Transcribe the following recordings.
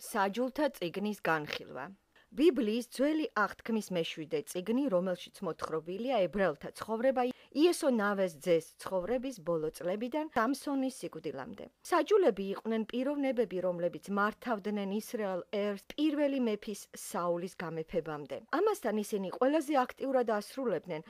საჯულთა წიგნის განხილვა. ბიბლიის ძველი აღთქმის მეშვიდე წიგნი, რომელშიც მოთხრობილია ებრაელთა ცხოვრება იესო ნავეს ძეს ცხოვრების ბოლო წლებიდან სამსონის სიკვდილამდე. საჯულები იყვნენ პიროვნებები, რომლებიც მართავდნენ ისრაელ ერს პირველი მეფის საულის გამეფებამდე. ამასთან ისინი ყველაზე აქტიურად ასრულებდნენ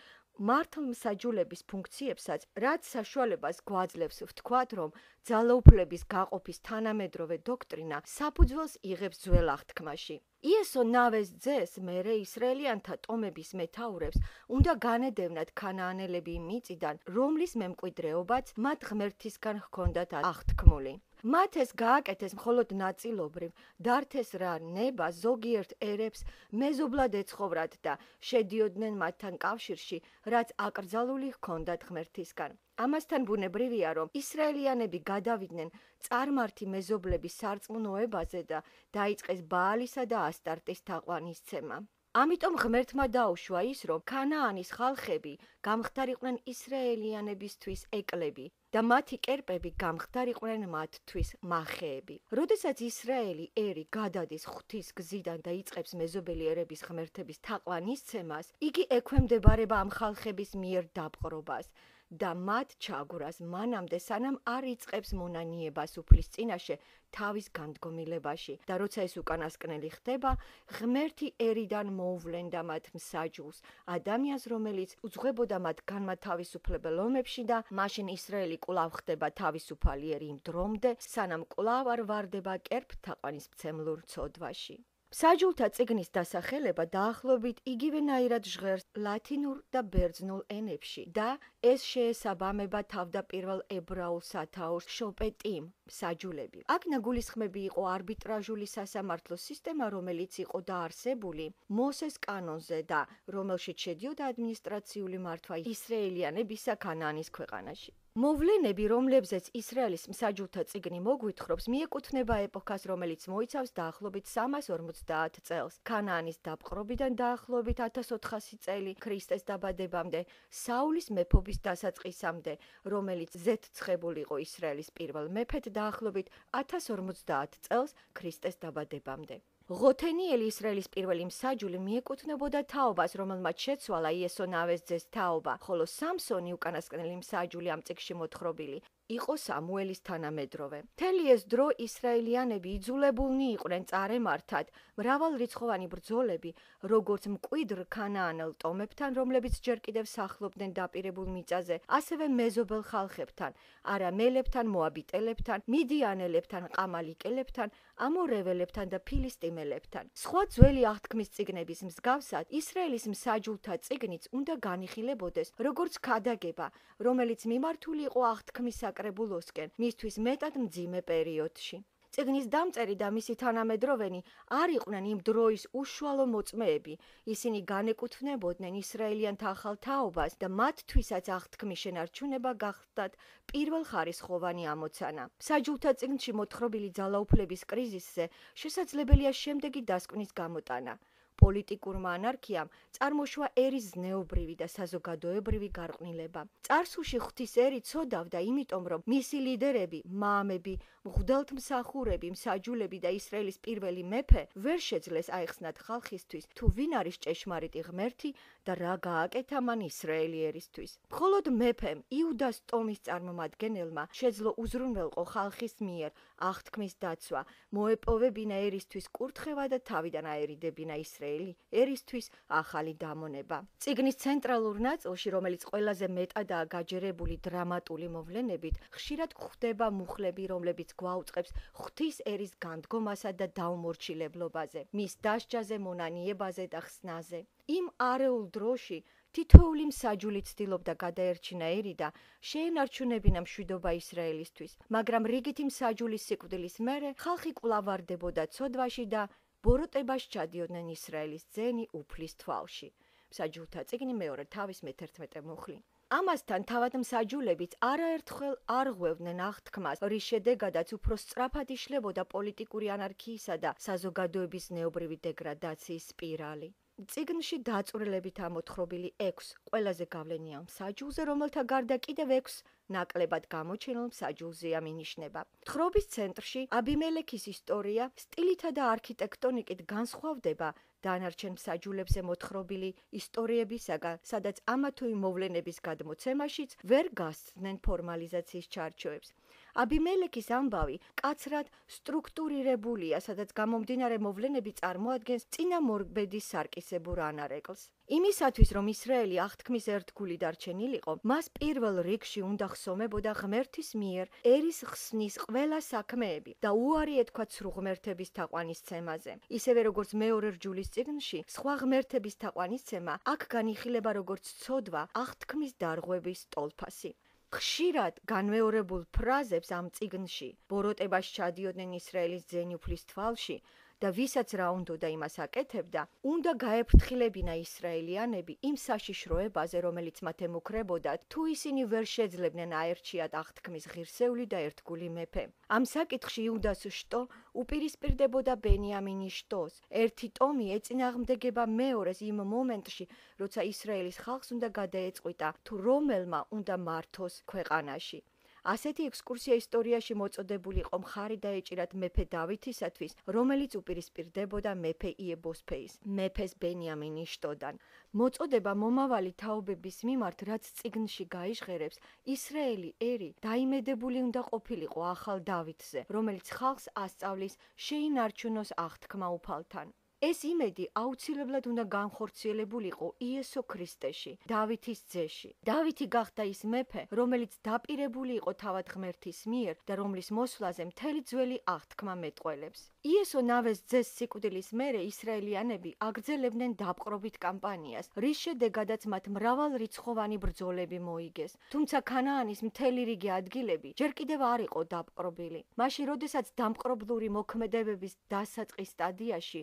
მართლმსაჯულების ფუნქციებსაც, რაც საშუალებას გვაძლევს ვთქვათ, რომ ძალაუფლების გაყოფის თანამედროვე დოქტრინა საფუძველს იღებს ძველ აღთქმაში. იესო ნავეს ძეს მერე ისრაელიანთა ტომების მეთაურებს უნდა განედევნათ ქანაანელები იმ მიწიდან, რომლის მემკვიდრეობაც მათ ღმერთისგან ჰქონდათ აღთქმული. მათ ეს გააკეთეს მხოლოდ ნაწილობრივ, დართეს რა ნება ზოგიერთ ერებს მეზობლად ეცხოვრათ და შედიოდნენ მათთან კავშირში, რაც აკრძალული ჰქონდათ ღმერთისგან. ამასთან ბუნებრივია, რომ ისრაელიანები გადავიდნენ წარმართი მეზობლების სარწმუნოებაზე და დაიწყეს ბაალისა და ასტარტის თაყვანისცემა. ამიტომ ღმერთმა დაუშვა ის, რომ ქანაანის ხალხები გამხდარიყვნენ ისრაელიანებისთვის ეკლები და მათი კერპები გამხდარიყვნენ მათთვის მახეები. როდესაც ისრაელი ერი გადადის ღვთის გზიდან და იწყებს მეზობელი ერების ღმერთების თაყვანისცემას, იგი ექვემდებარება ამ ხალხების მიერ დაპყრობას და მათ ჩაგვრას მანამდე, სანამ არ იწყებს მონანიებას უფლის წინაშე თავის განდგომილებაში და როცა ეს უკანასკნელი ხდება, ღმერთი ერიდან მოუვლენდა მათ მსაჯულს, ადამიანს, რომელიც უძღვებოდა მათ განმათავისუფლებელ ომებში და მაშინ ისრაელი კვლავ ხდება თავისუფალი ერი იმ დრომდე, სანამ კვლავ არ ვარდება კერპთაყვანისმცემლურ ცოდვაში. საჯულთა წიგნის დასახელება დაახლოებით იგივენაირად ჟღერს ლათინურ და ბერძნულ ენებში და ეს შეესაბამება თავდაპირველ ებრაულ სათაურს შოპეტიმ, საჯულები. აქ ნაგულისხმები იყო არბიტრაჟული სასამართლო სისტემა, რომელიც იყო დაარსებული მოსეს კანონზე და რომელშიც შედიოდა ადმინისტრაციული მართვა ისრაელიანებისა ქანაანის ქვეყანაში. მოვლენები, რომლებზეც ისრაელის მსაჯულთა წიგნი მოგვითხრობს, მიეკუთვნება ეპოქას, რომელიც მოიცავს დაახლოებით 350 წელს. ქანაანის დაპყრობიდან დაახლოებით 1400 წელი ქრისტეს დაბადებამდე, საულის მეფობის დასაწყისამდე, რომელიც ზედცხებული იყო ისრაელის პირველ მეფედ დაახლოებით 1050 წელს ქრისტეს დაბადებამდე. ღოთენიელი ისრაელის პირველი მსაჯული მიეკუთვნებოდა თაობას, რომელმაც შეცვალა იესო ნავეს ძეს თაობა, ხოლო სამსონი უკანასკნელი მსაჯული ამ წიგნში მოთხრობილი იყო სამუელის თანამედროვე. მთელი ეს დრო ისრაელიანები იძულებულნი იყვნენ წარემართათ მრავალრიცხოვანი ბრძოლები, როგორც მკვიდრ ქანაანელ ტომებთან, რომლებიც ჯერ კიდევ სახლობდნენ დაპირებულ მიწაზე, ასევე მეზობელ ხალხებთან, არამელებთან, მოაბიტელებთან, მიდიანელებთან, ყამალიკელებთან, ამორეველებთან და ფილისტიმელებთან. სხვა ძველი აღთქმის წიგნების მსგავსად, ისრაელის მსაჯულთა წიგნიც უნდა განიხილებოდეს, როგორც ქადაგება, რომელიც მიმართული იყო აღთქმის საკრებულოსკენ, მისთვის მეტად მძიმე პერიოდში. წიგნის დამწერი და მისი თანამედროვენი არ იყვნენ იმ დროის უშუალო მოწმეები, ისინი განეკუთვნებოდნენ ისრაელიანთა ახალ თაობას და მათთვისაც აღთქმის შენარჩუნება გახდათ პირველხარისხოვანი ამოცანა. საჯულთა წიგნში მოთხრობილი ძალაუფლების კრიზისზე შესაძლებელია შემდეგი დასკვნის გამოტანა. პოლიტიკურმა ანარქიამ წარმოშვა ერის ზნეობრივი და საზოგადოებრივი გარყვნილება. წარსულში ღვთის ერი ცოდავდა, იმიტომ რომ მისი ლიდერები, მამები, მღვდელთმსახურები, მსაჯულები და ისრაელის პირველი მეფე ვერ შეძლეს აეხსნათ ხალხისთვის, თუ ვინ არის ჭეშმარიტი ღმერთი და რა გააკეთა მან ისრაელი ერისთვის. მხოლოდ მეფემ, იუდას ტომის წარმომადგენელმა, შეძლო უზრუნველყო ხალხის მიერ აღთქმის დაცვა, მოეპოვებინა ერისთვის კურთხევა და თავიდან აერიდებინა ისრაელი ერისთვის ახალი დამონება. წიგნის ცენტრალურ ნაწილში, რომელიც ყველაზე მეტადაა გაჯერებული დრამატული მოვლენებით, ხშირად გვხვდება მუხლები, რომლებიც გვაუწყებს ღვთის ერის განდგომასა და დაუმორჩილებლობაზე, მის დასჯაზე, მონანიებაზე და ხსნაზე. იმ არეულ დროში თითოეული მსაჯული ცდილობდა გადაერჩინა ერი და შეენარჩუნებინა მშვიდობა ისრაელისთვის, მაგრამ რიგითი მსაჯულის სიკვდილის მერე ხალხი კვლავ ვარდებოდა ცოდვაში და ბოროტებას ჩადიოდნენ ისრაელის ძენი უფლის თვალში. მსაჯულთა წიგნი მეორე თავის მე-11 მუხლი. ამასთან თავად მსაჯულებიც არაერთხელ არ ღვევდნენ აღთქმას, რის შედეგადაც უფრო სწრაფად იშლებოდა პოლიტიკური ანარქიისა და საზოგადოების ზნეობრივი დეგრადაციის სპირალი. წიგნში დაწვრილებითაა მოთხრობილი 6 ყველაზე გავლენიან მსაჯულზე, რომელთა გარდა კიდევ 6 ნაკლებად გამოჩენილ მსაჯულზეა მინიშნება. თხრობის ცენტრში აბიმელექის ისტორია სტილითა და არქიტექტონიკით განსხვავდება დანარჩენ მსაჯულებზე მოთხრობილი ისტორიებისაგან, სადაც ამა თუ იმ მოვლენების გადმოცემაშიც ვერ გასცდნენ ფორმალიზაციის ჩარჩოებს. აბიმელექის ამბავი კაცრად სტრუქტურირებულია, სადაც გამომდინარე მოვლენები წარმოადგენს წინამორბედის სარკისებურ ანარეკლს. იმისათვის, რომ ისრაელი აღთქმის ერთგული დარჩენილიყო, მას პირველ რიგში უნდა ხსომებოდა ღმერთის მიერ ერის ხსნის ყველა საქმეები და უარი ეთქვა ცრუ ღმერთების თაყვანისცემაზე. ისევე როგორც მეორე რჯულის წიგნში, სხვა ღმერთების თაყვანისცემა აქ განიხილება როგორც ცოდვა აღთქმის დარღვევის ტოლფასი. ხშირად განმეორებულ ფრაზებს ამ წიგნში ბოროტებას ჩადიოდნენ ისრაელის ძენიუფლის თვალში და ვისაც რა უნდოდა იმას აკეთებდა, უნდა გაეფრთხილებინა ისრაელიანები იმ საშიშროებაზე, რომელიც მათ ემუქრებოდათ, თუ ისინი ვერ შეძლებდნენ აერჩიათ აღთქმის ღირსეული და ერთგული მეფე. ამ საკითხში იუდას შტო უპირისპირდებოდა ბენიამინის შტოს. ერთი ტომი ეწინააღმდეგება მეორეს იმ მომენტში, როცა ისრაელის ხალხს უნდა გადაეწყვიტა, თუ რომელმა უნდა მართოს ქვეყანაში. ასეთი ექსკურსია ისტორიაში მოწოდებულიყო მხარი დაეჭირათ მეფე დავითისათვის, რომელიც უპირისპირდებოდა მეფე იებოსფეის, მეფეს ბენიამინის შტოდან. მოწოდება მომავალი თაობების მიმართ, რაც წიგნში გაიჟღერებს, ისრაელი ერი დაიმედებული უნდა ყოფილიყო ახალ დავითზე, რომელიც ხალხს ასწავლის შეინარჩუნოს აღთქმა უფალთან. ეს იმედი აუცილებლად უნდა განხორციელებულიყო იესო ქრისტეში, დავითის ძეში. დავითი გახდა ის მეფე, რომელიც დაპირებული იყო თავად ღმერთის მიერ და რომლის მოსვლაზე მთელი ძველი აღთქმა მეტყველებს. იესო ნავეს ძეს სიკვდილის მერე ისრაელიანები აგრძელებდნენ დაპყრობით კამპანიას, რის შედეგადაც მათ მრავალრიცხოვანი ბრძოლები მოიგეს. თუმცა ქანაანის მთელი რიგი ადგილები ჯერ კიდევ არ იყო დაპყრობილი. მაშინ, როდესაც დამპყრობლური მოქმედებების დასაწყის სტადიაში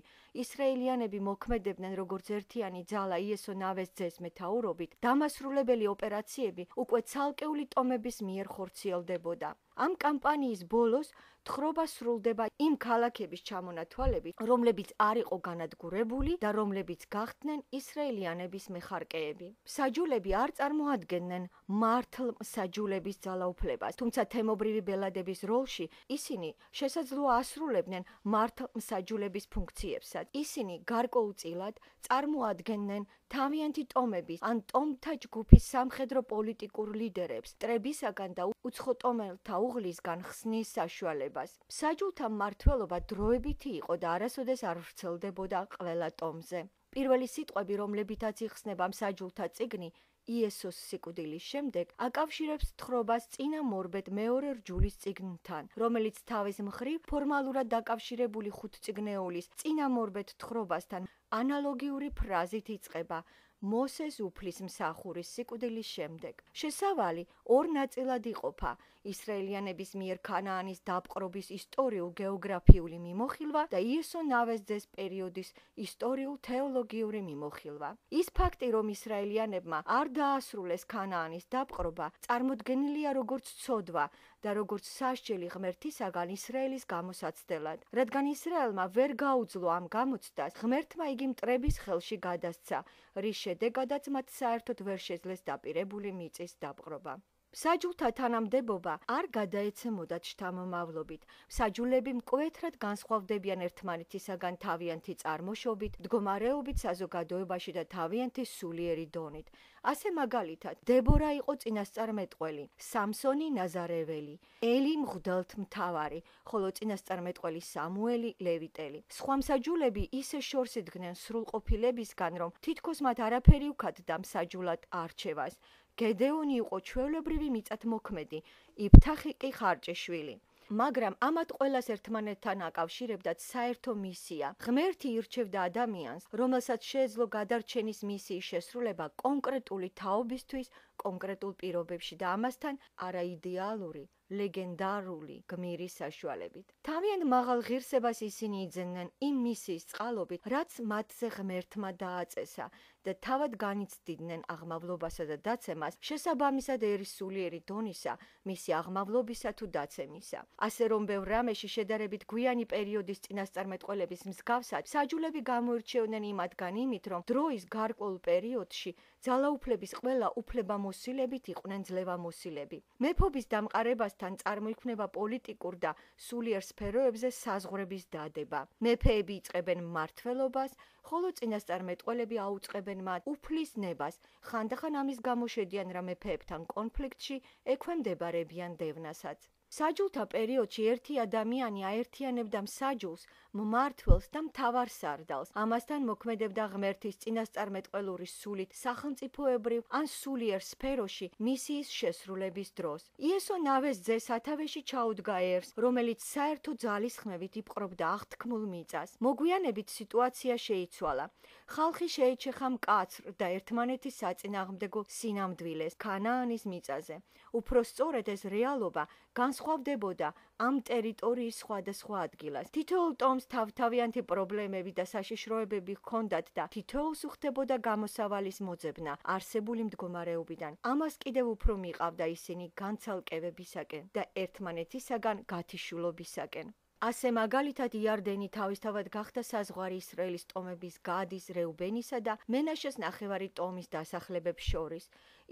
ისრაელიანები მოქმედებდნენ როგორც ერთიანი ძალა იესო ნავეს ძეს მეთაურობით, დამასრულებელი ოპერაციები უკვე ცალკეული ტომების მიერ ხორციელდებოდა. ამ კამპანიის ბოლოს თხრობა სრულდება იმ ქალაქების ჩამონათვალებით, რომლებიც არ იყო განადგურებული და რომლებიც გახდნენ ისრაელიანების მეხარკეები. მსაჯულები არ წარმოადგენდნენ მართლ მსაჯულების ძალაუფლებას, თუმცა თემობრივი ბელადების როლში ისინი შესაძლოა ასრულებდნენ მართლ მსაჯულების ფუნქციებსაც. ისინი გარკვეულწილად წარმოადგენდნენ თავიანთი ტომების ან ტომთა ჯგუფის სამხედრო პოლიტიკურ ლიდერებს, მტრებისაგან და უცხოტომელთა უღლისგან ხსნის საშუალებას. მსაჯულთა მმართველობა დროებითი იყო და არასოდეს არ ვრცელდებოდა ყველა ტომზე. პირველი სიტყვები, რომლებითაც იხსნება მსაჯულთა წიგნი, იესოს სიკვდილის შემდეგ აკავშირებს თხრობას წინამორბედ მეორე რჯულის წიგნთან, რომელიც თავის მხრივ ფორმალურად დაკავშირებული ხუთწიგნეულის წინამორბედ თხრობასთან ანალოგიური ფრაზით იწყება მოსეს უფლის მსახურის სიკვდილის შემდეგ. შესავალი ორ ნაწილად იყოფა: ისრაელიანების მიერ ქანაანის დაპყრობის ისტორიულ-გეოგრაფიული მიმოხილვა და იესო ნავეს ძეს პერიოდის ისტორიულ-თეოლოგიური მიმოხილვა. ის ფაქტი, რომ ისრაელიანებმა არ დაასრულეს ქანაანის დაპყრობა, წარმოდგენილია როგორც ცოდვა და როგორც სასჯელი ღმერთისაგან ისრაელის გამოსაცდელად. რადგან ისრაელმა ვერ გაუძლო ამ გამოცდას, ღმერთმა იგი მტრების ხელში გადასცა, რის შედეგადაც მათ საერთოდ ვერ შეძლეს დაპირებული მიწის დაპყრობა. მსაჯულთა თანამდებობა არ გადაეცემოდათ შთამომავლობით. მსაჯულები მკვეთრად განსხვავდებიან ერთმანეთისაგან თავიანთი წარმოშობით, მდგომარეობით საზოგადოებაში და თავიანთი სულიერი დონით. ასე მაგალითად, დებორა იყო წინასწარმეტყველი, სამსონი ნაზარეველი, ელი მღვდელთმთავარი, ხოლო წინასწარმეტყველი სამუელი ლევიტელი. სხვა მსაჯულები ისე შორს იდგნენ სრულყოფილებისგან, რომ თითქოს მათ არაფერი უქადდა მსაჯულად არჩევას. გედეონი იყო ჩვეულებრივი მიწათმოქმედი, იფთახი კი ხარჭიშვილი. მაგრამ ამათ ყველას ერთმანეთთან აკავშირებდათ საერთო მისია. ღმერთი ირჩევდა ადამიანს, რომელსაც შეეძლო გადარჩენის მისიის შესრულება კონკრეტული თაობისთვის, კონკრეტულ პირობებში და ამასთან არაიდეალური, ლეგენდარული გმირის საშუალებით. თავიანთ მაღალ ღირსებას ისინი იძენდნენ იმ მისიის წყალობით, რაც მათზე ღმერთმა დააწესა და თავად განიცდიდნენ აღმავლობასა და დაცემას, შესაბამისად ერის სულიერი დონისა, მისი აღმავლობისა თუ დაცემისა. ასე რომ ბევრ რამეში შედარებით გვიანი პერიოდის წინასწარმეტყველების მსგავსად, მსაჯულები გამოირჩეოდნენ იმათგან იმით, რომ დროის გარკვეულ პერიოდში ძალაუფლების ყველა უფლებამოსილ მოსილებით იყვნენ ძლევამოსილები. მეფობის დამყარებასთან წარმოიქმნება პოლიტიკურ და სულიერ სფეროებზე საზღვრების დადება. მეფეები იწყებენ მმართველობას, ხოლო წინასწარმეტყველები აუწყებენ მათ უფლის ნებას. ხანდახან ამის გამო შედიან რა მეფეებთან კონფლიქტში, ექვემდებარებიან დევნასაც. საჯულთა პერიოდში ერთი ადამიანი აერთიანებდა მსაჯულს, მმართველს და მთავარსარდალს. ამასთან მოქმედებდა ღმერთის წინასწარმეტყველური სულით სახელმწიფოებრივ ან სულიერ სფეროში მისიის შესრულების დროს. იესო ნავეს ძე სათავეში ჩაუდგა ერს, რომელიც საერთო ძალისხმევით იპყრობდა აღთქმულ მიწას. მოგვიანებით სიტუაცია შეიცვალა. ხალხი შეეჩეხა მკაცრ და ერთმანეთის საწინააღმდეგო სინამდვილეს ქანაანის მიწაზე. უფრო სწორედ ეს რეალობა განსხვავდებოდა ამ ტერიტორიის სხვადასხვა ადგილას. თითოეულ ტომს თავთავიანთი პრობლემები და საშიშროებები ჰქონდათ და თითოეულს უხდებოდა გამოსავალის მოძებნა არსებული მდგომარეობიდან. ამას კიდევ უფრო მიყავდა ისინი განცალკევებისაკენ და ერთმანეთისაგან გათიშულობისაკენ. ასე მაგალითად იარდენი თავისთავად გახდა საზღვარი ისრაელის ტომების გადის, რეუბენისა და მენაშეს ნახევარი ტომის დასახლებებს შორის.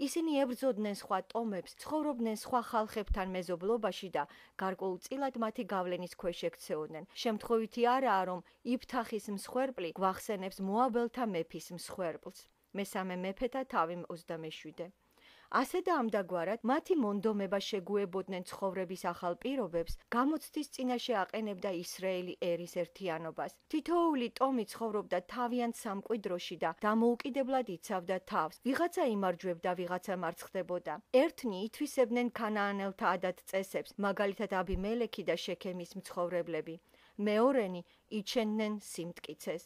ისინი ებრძოდნენ სხვა ტომებს, ცხოვრობდნენ სხვა ხალხებთან მეზობლობაში და გარკვეულწილად მათი გავლენის ქვეშ ექცეოდნენ. შემთხვევითი არაა, რომ იფთახის მსხვერპლი გვახსენებს მოაბელთა მეფის მსხვერპლს. მესამე მეფეთა თავი 27. ასე და ამდაგვარად მათი მონდომება შეგუებოდნენ ცხოვრების ახალ პირობებს, გამოცდის წინაშე აყენებდა ისრაელი ერის ერთიანობას. თითოეული ტომი ცხოვრობდა თავიანთ სამკვიდროში და დამოუკიდებლად იცავდა თავს. ვიღაცა იმარჯვებდა, ვიღაცა მარცხდებოდა. ერთნი ითვისებდნენ ქანაანელთა ადათ-წესებს, მაგალითად აბიმელექი და შექემის მცხოვრებლები. მეორენი იჩენდნენ სიმტკიცეს.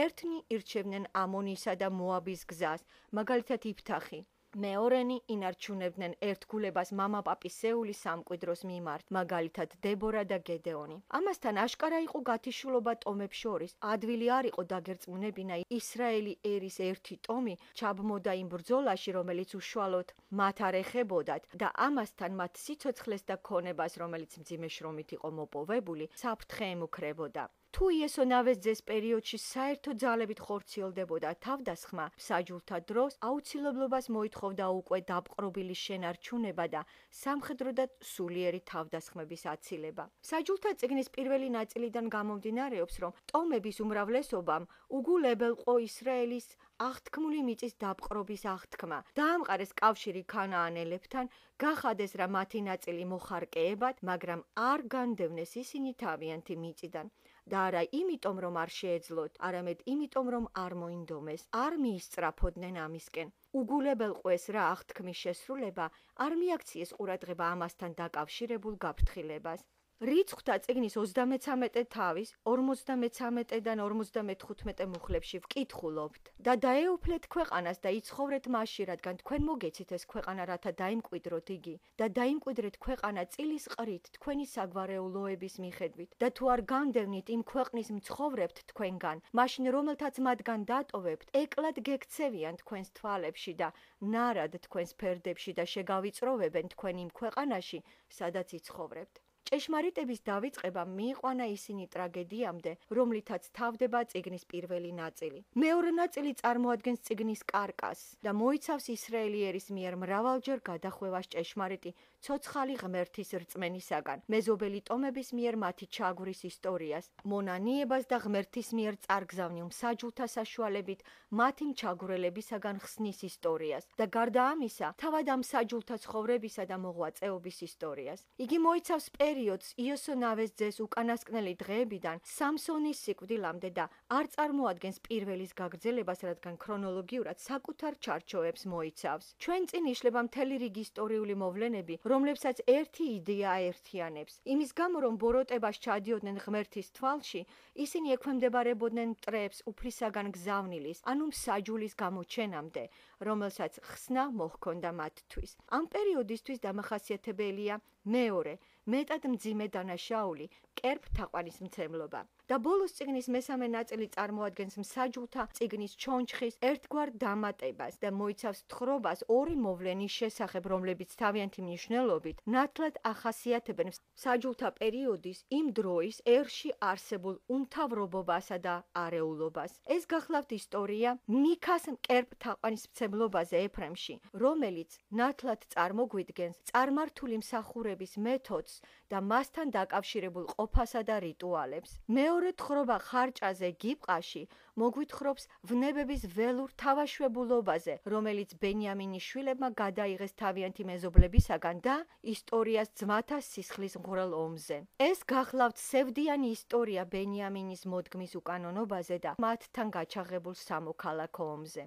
ერთნი ირჩევდნენ ამონისა და მოაბის გზას, მაგალითად იფთახი. მეორენი ინარჩუნებდნენ ერთგულებას მამაპაპის სეულის სამკვიდროს მიმართ, მაგალითად დებორა და გედეონი. ამასთან აშკარა იყო გათიშულობა ტომებს შორის. ადვილი არ იყო დაგერწმუნებინა ისრაელი ერის ერთი ტომი ჩაბმოდა იმ ბრძოლაში, რომელიც უშუალოდ მათ არ ეხებოდათ და ამასთან მათ სიცოცხლეს და ქონებას, რომელიც მძიმე შრომით იყო მოპოვებული, საფრთხე ემუქრებოდა. თუ იესო ნავეს ძეს პერიოდში საერთო ძალებით ხორციელდებოდა თავდასხმა, საჯულთა დროს აუცილებლობას მოითხოვდა უკვე დაპყრობილი შენარჩუნება და სამხედრო და სულიერი თავდასხმების აცილება. საჯულთა წიგნის პირველი ნაწილიდან გამომდინარეობს, რომ ტომების უმრავლესობამ უგულებელყო ისრაელის აღთქმული მიწის დაპყრობის აღთქმა. დაამყარეს კავშირი ქანაანელებთან, გახადეს რა მათი ნაწილი მოხარკეებად, მაგრამ არ განდევნეს ისინი თავიანთი მიწიდან. და არა იმიტომ, რომ არ შეეძლოთ, არამედ იმიტომ, რომ არ მოინდომეს, არ მიისწრაფოდნენ ამისკენ. უგულებელყვეს რა აღთქმის შესრულება, არ მიაქციეს ყურადღება ამასთან დაკავშირებულ გაფრთხილებას. რიცხვთა წიგნის 33 თავის 53-დან 55 მუხლებში ვკითხულობთ და დაეუფლეთ ქვეყანას და იცხოვრეთ მასში, რადგან თქვენ მოგეცით ეს ქვეყანა, რათა დაიმკვიდროთ იგი და დაიმკვიდრეთ ქვეყანა წილის ყრით თქვენი საგვარეულოების მიხედვით და თუ არ განდევნით იმ ქვეყნის მცხოვრებთ თქვენგან, მაშინ რომელთაც მათგან დატოვებთ, ეკლად გექცევიან თქვენს თვალებში და ნარად თქვენს ფერდებში და შეგავიწროვებენ თქვენ იმ ქვეყანაში, სადაც იცხოვრებთ. ჭეშმარიტების დავიწყება მიიყვანა ისინი ტრაგედიამდე, რომლითაც თავდება წიგნის პირველი ნაწილი. მეორე ნაწილი წარმოადგენს წიგნის კარკასს და მოიცავს ისრაელი ერის მიერ მრავალჯერ გადახვევას ჭეშმარიტი ცოცხალი ღმერთის რწმენისაგან, მეზობელი ტომების მიერ მათი ჩაგვრის ისტორიას, მონანიებას და ღმერთის მიერ წარგზავნილ მსაჯულთა საშუალებით მათი მჩაგვრელებისაგან ხსნის ისტორიას და გარდა ამისა, თავად ამ მსაჯულთა ცხოვრებისა და მოღვაწეობის ისტორიას. იგი მოიცავს პერიოდს იესო ნავეს ძეს უკანასკნელი დღეებიდან სამსონის სიკვდილამდე და არ წარმოადგენს პირველის გაგრძელებას, რადგან ქრონოლოგიურად საკუთარ ჩარჩოებს მოიცავს. ჩვენ წინ იშლება მთელი რიგი ისტორიული მოვლენები, რომლებსაც ერთი იდეა აერთიანებს. იმის გამო, რომ ბოროტებას ჩადიოდნენ ღმერთის თვალში, ისინი ექვემდებარებოდნენ მტრებს უფლისაგან გზავნილის, ანუ მსაჯულის გამოჩენამდე, რომელსაც ხსნა მოჰქონდა მათთვის. ამ პერიოდისთვის დამახასიათებელია მეორე, მეტად მძიმე დანაშაული, კერპ თაყვანისმცემლობა. და ბოლოს წიგნის მესამე ნაწილი წარმოადგენს მსაჯულთა წიგნის ჩონჩხის ერთგვარ დამატებას და მოიცავს თხრობას ორი მოვლენის შესახებ, რომლებიც თავიანთი მნიშვნელობით ნათლად ახასიათებენ მსაჯულთა პერიოდის იმ დროის ერში არსებულ უმთავრობობასა და არეულობას. ეს გახლავთ ისტორია მიქას მკერპთაყვანისმცემლობაზე ეფრემში, რომელიც ნათლად წარმოგვიდგენს წარმართული მსახურების მეთოდს და მასთან დაკავშირებულ ყოფასა და რიტუალებს. მეორე თხრობა ხარჭაზე გიბყაში მოგვითხრობს ვნებების ველურ თავაშვებულობაზე, რომელიც ბენიამინის შვილებმა გადაიღეს თავიანთი მეზობლებისაგან და ისტორიას ძმათა სისხლის მღვრელ ომზე. ეს გახლავთ სევდიანი ისტორია ბენიამინის მოდგმის უკანონობაზე და მათთან გაჩაღებულ სამოქალაქო ომზე.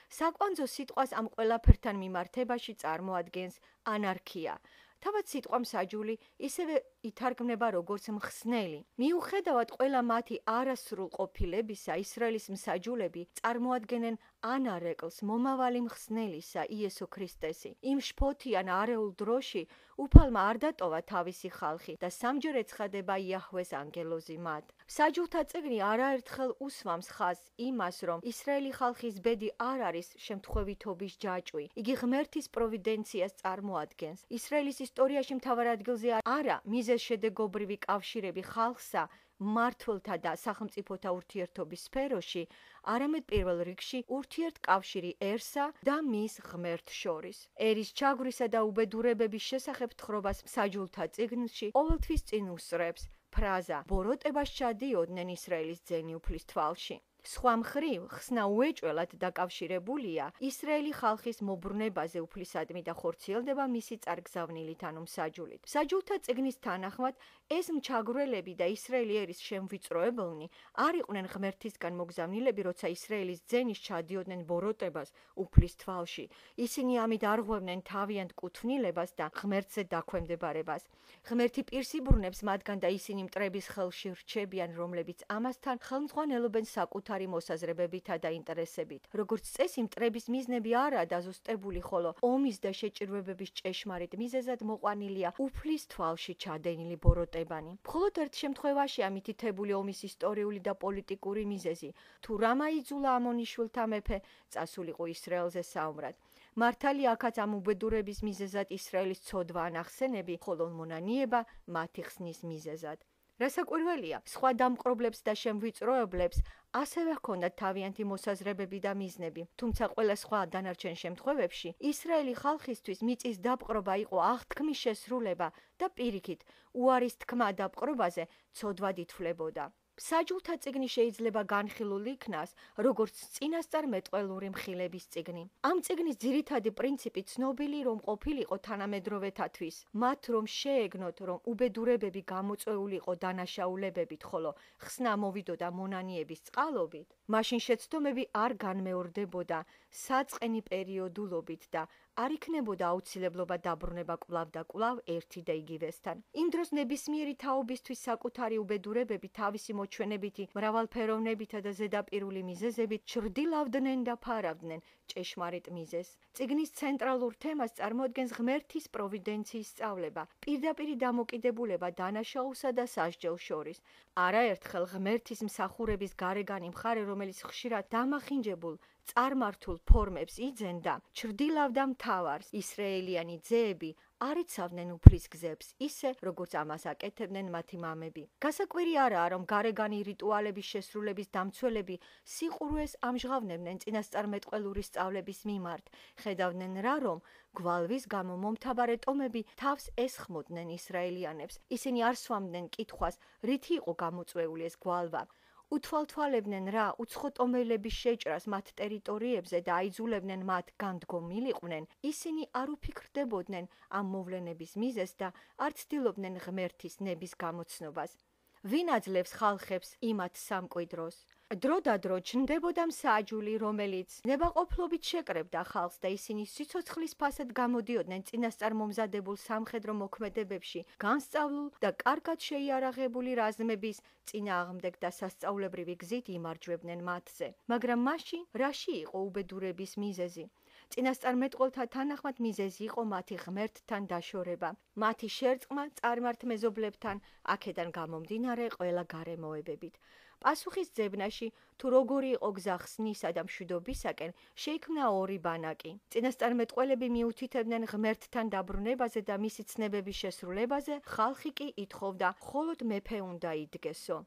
საკვანძო სიტყვას ამ ყველაფერთან მიმართებაში წარმოადგენს ანარქია. თავად სიტყვა მსაჯული ისევე ითარგმნება როგორც მხსნელი. მიუხედავად ყველა მათი არასრულყოფილებისა, ისრაელის მსაჯულები წარმოადგენენ ანარეკლს, მომავალი მხსნელისა, იესო ქრისტესი. იმ შფოთიან არეულ დროში უფალმა არ დატოვა თავისი ხალხი და სამჯერ ეცხადება იაჰვეს ანგელოზი მათ. მსაჯულთა წიგნი არაერთხელ უსვამს ხაზს იმას, რომ ისრაელი ხალხის ბედი არ არის შემთხვევითობის ჯაჭვი. იგი ღმერთის პროვიდენციას წარმოადგენს. ისრაელის ისტორიაში მთავარ ადგილზე არა მიზეზშედეგობრივი კავშირები ხალხსა, მმართველთა და სახელმწიფოთა ურთიერთობის სფეროში, არამედ პირველ რიგში ურთიერთკავშირი ერსა და მის ღმერთს შორის. ერის ჩაგვრისა და უბედურებების შესახებ თხრობას მსაჯულთა წიგნში ყოველთვის წინ უსწრებს ფრაზა „ბოროტებას ჩადიოდნენ ისრაელის ძენი უფლის თვალში“. სხვა მხრივ, ხსნა უეჭველად დაკავშირებულია ისრაელი ხალხის მობრუნებაზე უფლისადმი და ხორციელდება მისი წარგზავნილით, ანუ მსაჯულით. მსაჯულთა წიგნის თანახმად, ეს მჩაგვრელები და ისრაელი ერის შემვიწროებელნი არ იყვნენ ღმერთისგან მოგზავნილები, როცა ისრაელის ძენის ჩადიოდნენ ბოროტებას უფლის თვალში. ისინი ამით არღვევდნენ თავიანთ კუთვნილებას და ღმერთზე დაქვემდებარებას. ღმერთი პირს იბრუნებს მათგან და ისინი მტრების ხელში რჩებიან, რომლებიც ამასთან ხელმძღვანელობენ საკუთარი მოსაზრებებითა და ინტერესებით. როგორც წესი, მტრების მიზნები არაა დაზუსტებული, ხოლო ომის და შეჭირვებების ჭეშმარიტ მიზეზად მოყვანილია უფლის თვალში ჩადენილი ბოროტებანი. მხოლოდ ერთ შემთხვევაშია მითითებული ომის ისტორიული და პოლიტიკური მიზეზი. თუ რამა იძულა ამონის შვილთა მეფე, წასულიყო ისრაელზე საომრად. მართალია აქაც ამ უბედურების მიზეზად ისრაელის ცოდვა ან ახსენები, ხოლო მონანიება მათი ხსნის მიზეზად. რასაკვირველია, სხვა დამპყრობლებს და შემვიწროებლებს ასევე ჰქონდათ თავიანთი მოსაზრებები და მიზნები, თუმცა ყველა სხვა დანარჩენ შემთხვევებში ისრაელი ხალხისთვის მიწის დაპყრობა იყო აღთქმის შესრულება და პირიქით, უარის თქმა დაპყრობაზე ცოდვად ითვლებოდა. მსაჯულთა წიგნი შეიძლება განხილულ იქნას, როგორც წინასწარმეტყველური მხილების წიგნი. ამ წიგნის ძირითადი პრინციპი ცნობილი რომ ყოფილიყო თანამედროვეთათვის, მათ რომ შეეგნოთ, რომ უბედურებები გამოწვეულიყო დანაშაულებებით, ხოლო ხსნა მოვიდოდა მონანიების წყალობით, მაშინ შეცდომები არ განმეორდებოდა საწყენი პერიოდულობით და არ იქნებოდა აუცილებლობა დაბრუნება კვლავ და კვლავ ერთი და იგივესთან. იმ დროს ნებისმიერი თაობისთვის საკუთარი უბედურებები თავისი მოჩვენებითი მრავალფეროვნებითა და ზედაპირული მიზეზებით ჩრდილავდნენ და ფარავდნენ ჭეშმარიტ მიზეზს. წიგნის ცენტრალურ თემას წარმოადგენს ღმერთის პროვიდენციის სწავლება, პირდაპირი დამოკიდებულება დანაშაულსა და სასჯელს შორის. არაერთხელ ღმერთის მსახურების გარეგანი მხარე, რომელიც ხშირად დამახინჯებულ წარმართულ ფორმებს იძენდა, ჩრდილავდა მთავარს. ისრაელიანი ძეები არ იცავდნენ უფლის გზებს, ისე როგორც ამას აკეთებდნენ მათი მამები. გასაკვირი არაა, რომ გარეგანი რიტუალების შესრულების დამცველები სიყურვეს ამჟღავნებდნენ წინასწარმეტყველური სწავლების მიმართ. ხედავდნენ რა, რომ გვალვის გამო მომთაბარე ტომები თავს ესხმოდნენ ისრაელიანებს. ისინი არ სვამდნენ კითხვას, რითი იყო გამოწვეული ეს გვალვა. უთვალთვალებდნენ რა უცხოტომელების შეჭრას მათ ტერიტორიებზე და აიძულებდნენ მათ განდგომილიყვნენ, ისინი არ უფიქრდებოდნენ ამ მოვლენების მიზეზს და არ ცდილობდნენ ღმერთის ნების გამოცნობას. ვინ აძლევს ხალხებს იმათ სამკვიდროს? დროდადრო ჩნდებოდა მსაჯული, რომელიც ნებაყოფლობით შეკრებდა ხალხს და ისინი სიცოცხლის ფასად გამოდიოდნენ წინასწარმომზადებულ სამხედრო მოქმედებებში, განსწავლულ და კარგად შეიარაღებული რაზმების წინააღმდეგ და სასწაულებრივი გზით იმარჯვებდნენ მათზე. მაგრამ მაშინ რაში იყო უბედურების მიზეზი? წინასწარმეტყველთა თანახმად მიზეზი იყო მათი ღმერთთან დაშორება, მათი შერწყმა წარმართ მეზობლებთან, აქედან გამომდინარე ყველა გარემოებებით. პასუხის ძებნაში, თუ როგორი იყო გზა ხსნისა და მშვიდობისაკენ, შეიქმნა ორი ბანაკი. წინასწარმეტყველები მიუთითებდნენ ღმერთთან დაბრუნებაზე და მისი ცნებების შესრულებაზე, ხალხი კი ითხოვდა, მხოლოდ მეფე უნდა იდგესო.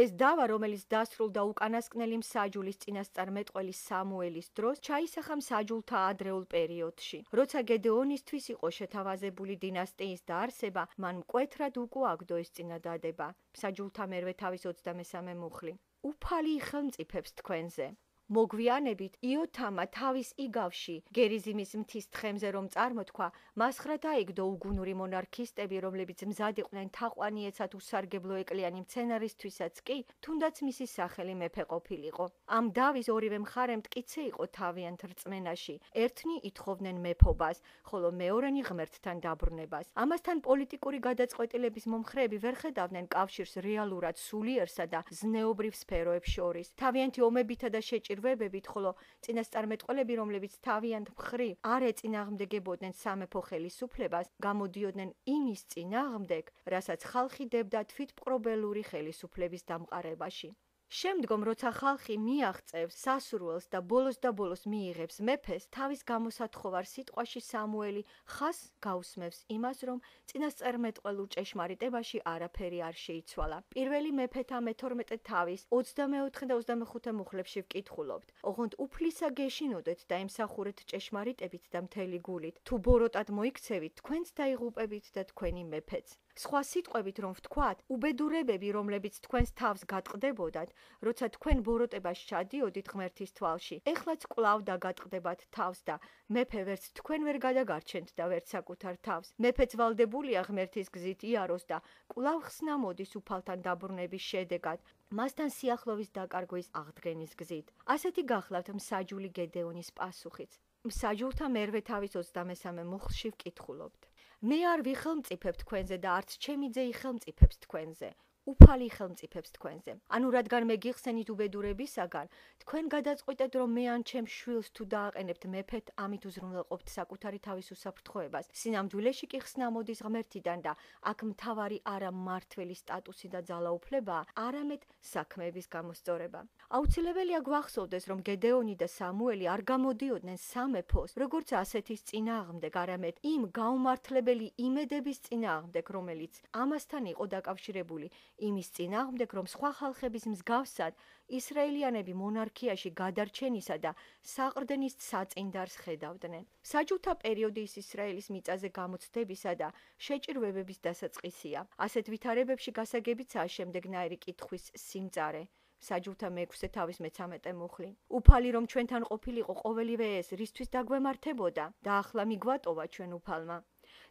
ეს დავა, რომელიც დასრულდა უკანასკნელი მსაჯულის წინასწარმეტყველი სამუელის დროს, ჩაისახა მსაჯულთა ადრეულ პერიოდში. როცა გედეონისთვის იყო შეთავაზებული დინასტიის დაარსება, მან მკვეთრად უკუაგდო ეს წინადადება. მსაჯულთა მერვე თავის 23 მუხლი. უფალი ხელმწიფებს თქვენზე. მოგვიანებით იოთამა თავის იგავში გერიზიმის მთის თხემზე რომ წარმოთქვა, მასხრა დაიგდო უგუნური მონარქისტები, რომლებიც მზად იყვნენ თაყვანი ეცათ უსარგებლო ეკლიანი მცენარისთვისაც კი, თუნდაც მისი სახელი მეფე ყოფილიყო. ამ დავის ორივე მხარე მტკიცე იყო თავიანთ რწმენაში. ერთნი ითხოვდნენ მეფობას, ხოლო მეორენი ღმერთთან დაბრუნებას. ამასთან პოლიტიკური გადაწყვეტილების მომხრეები ვერ ხედავდნენ კავშირს რეალურად სულიერსა და ზნეობრივ სფეროებს შორის. თავიანთი ომებითა და ვებებით, ხოლო წინასწარმეტყველები, რომლებიც თავიანთ მხრივ არ ეწინააღმდეგებოდნენ სამეფო ხელისუფლებას, გამოდიოდნენ იმის წინააღმდეგ, რასაც ხალხი დებდა თვითპყრობელური ხელისუფლების დამყარებაში. შემდგომ, როცა ხალხი მიაღწევს სასურველს და ბოლოს მიიღებს მეფეს, თავის გამოსათხოვარ სიტყვაში სამუელი ხას გაუსმევს იმას, რომ წინასწარმეტყველურ ჭეშმარიტებაში არაფერი არ შეიცვალა. პირველი მეფეთა მე-12 თავის 24 და 25 მუხლებში ვკითხულობთ. ოღონდ უფლისა გეშინოდეთ და ემსახურეთ ჭეშმარიტებით და მთელი გულით. თუ ბოროტად მოიქცევით, თქვენც დაიღუპებით და თქვენი მეფეც. სხვა სიტყვებით რომ ვთქვათ, უბედურებები, რომლებიც თქვენს თავს გატყდებოდათ, როცა თქვენ ბოროტებას ჩადიოდით ღმერთის თვალში, ეხლაც კვლავ დაგატყდებათ თავს და მეფე ვერც თქვენ ვერ გადაგარჩენთ და ვერც საკუთარ თავს. მეფეც ვალდებულია ღმერთის გზით იაროს და კვლავ ხსნა მოდის უფალთან დაბრუნების შედეგად, მასთან სიახლოვის დაკარგვის აღდგენის გზით. ასეთი გახლავთ მსაჯული გედეონის პასუხიც. მსაჯულთა მერვე თავის 23 მუხლში ვკითხულობთ. მე არ ვიხელმწიფებ თქვენზე და არც ჩემი ძე იხელმწიფებს თქვენზე. უფალი ხელმწიფებს თქვენზე. ანუ რადგან მე გიხსენით უბედურებისაგან, თქვენ გადაწყვიტეთ, რომ მე ან ჩემ შვილს თუ დააყენებთ მეფეთ, ამით უზრუნველყოფთ საკუთარი თავის უსაფრთხოებას. სინამდვილეში კი ხსნა მოდის ღმერთიდან და აქ მთავარი არა მმართველის სტატუსი და ძალაუფლებაა, არამედ საქმეების გამოსწორება. აუცილებელია გვახსოვდეს, რომ გედეონი და სამუელი არ გამოდიოდნენ სამეფოს, როგორც ასეთის წინააღმდეგ, არამედ იმ გაუმართლებელი იმედების წინააღმდეგ, რომელიც ამასთან იყო დაკავშირებული. იმის წინააღმდეგ, რომ სხვა ხალხების მსგავსად ისრაელიანები მონარქიაში გადარჩენისა და საყრდენის საწინდარს ხედავდნენ. საჯულთა პერიოდი ის ისრაელის მიწაზე გამოცდებისა და შეჭირვებების დასაწყისია. ასეთ ვითარებებში გასაგებიცაა შემდეგნაირი კითხვის სიმწარე. საჯულთა მე-6 თავის მე-13 მუხლი. უფალი რომ ჩვენთან ყოფილიყო ყოველივე ეს, რისთვის დაგვემართებოდა და ახლა მიგვატოვა ჩვენ უფალმა.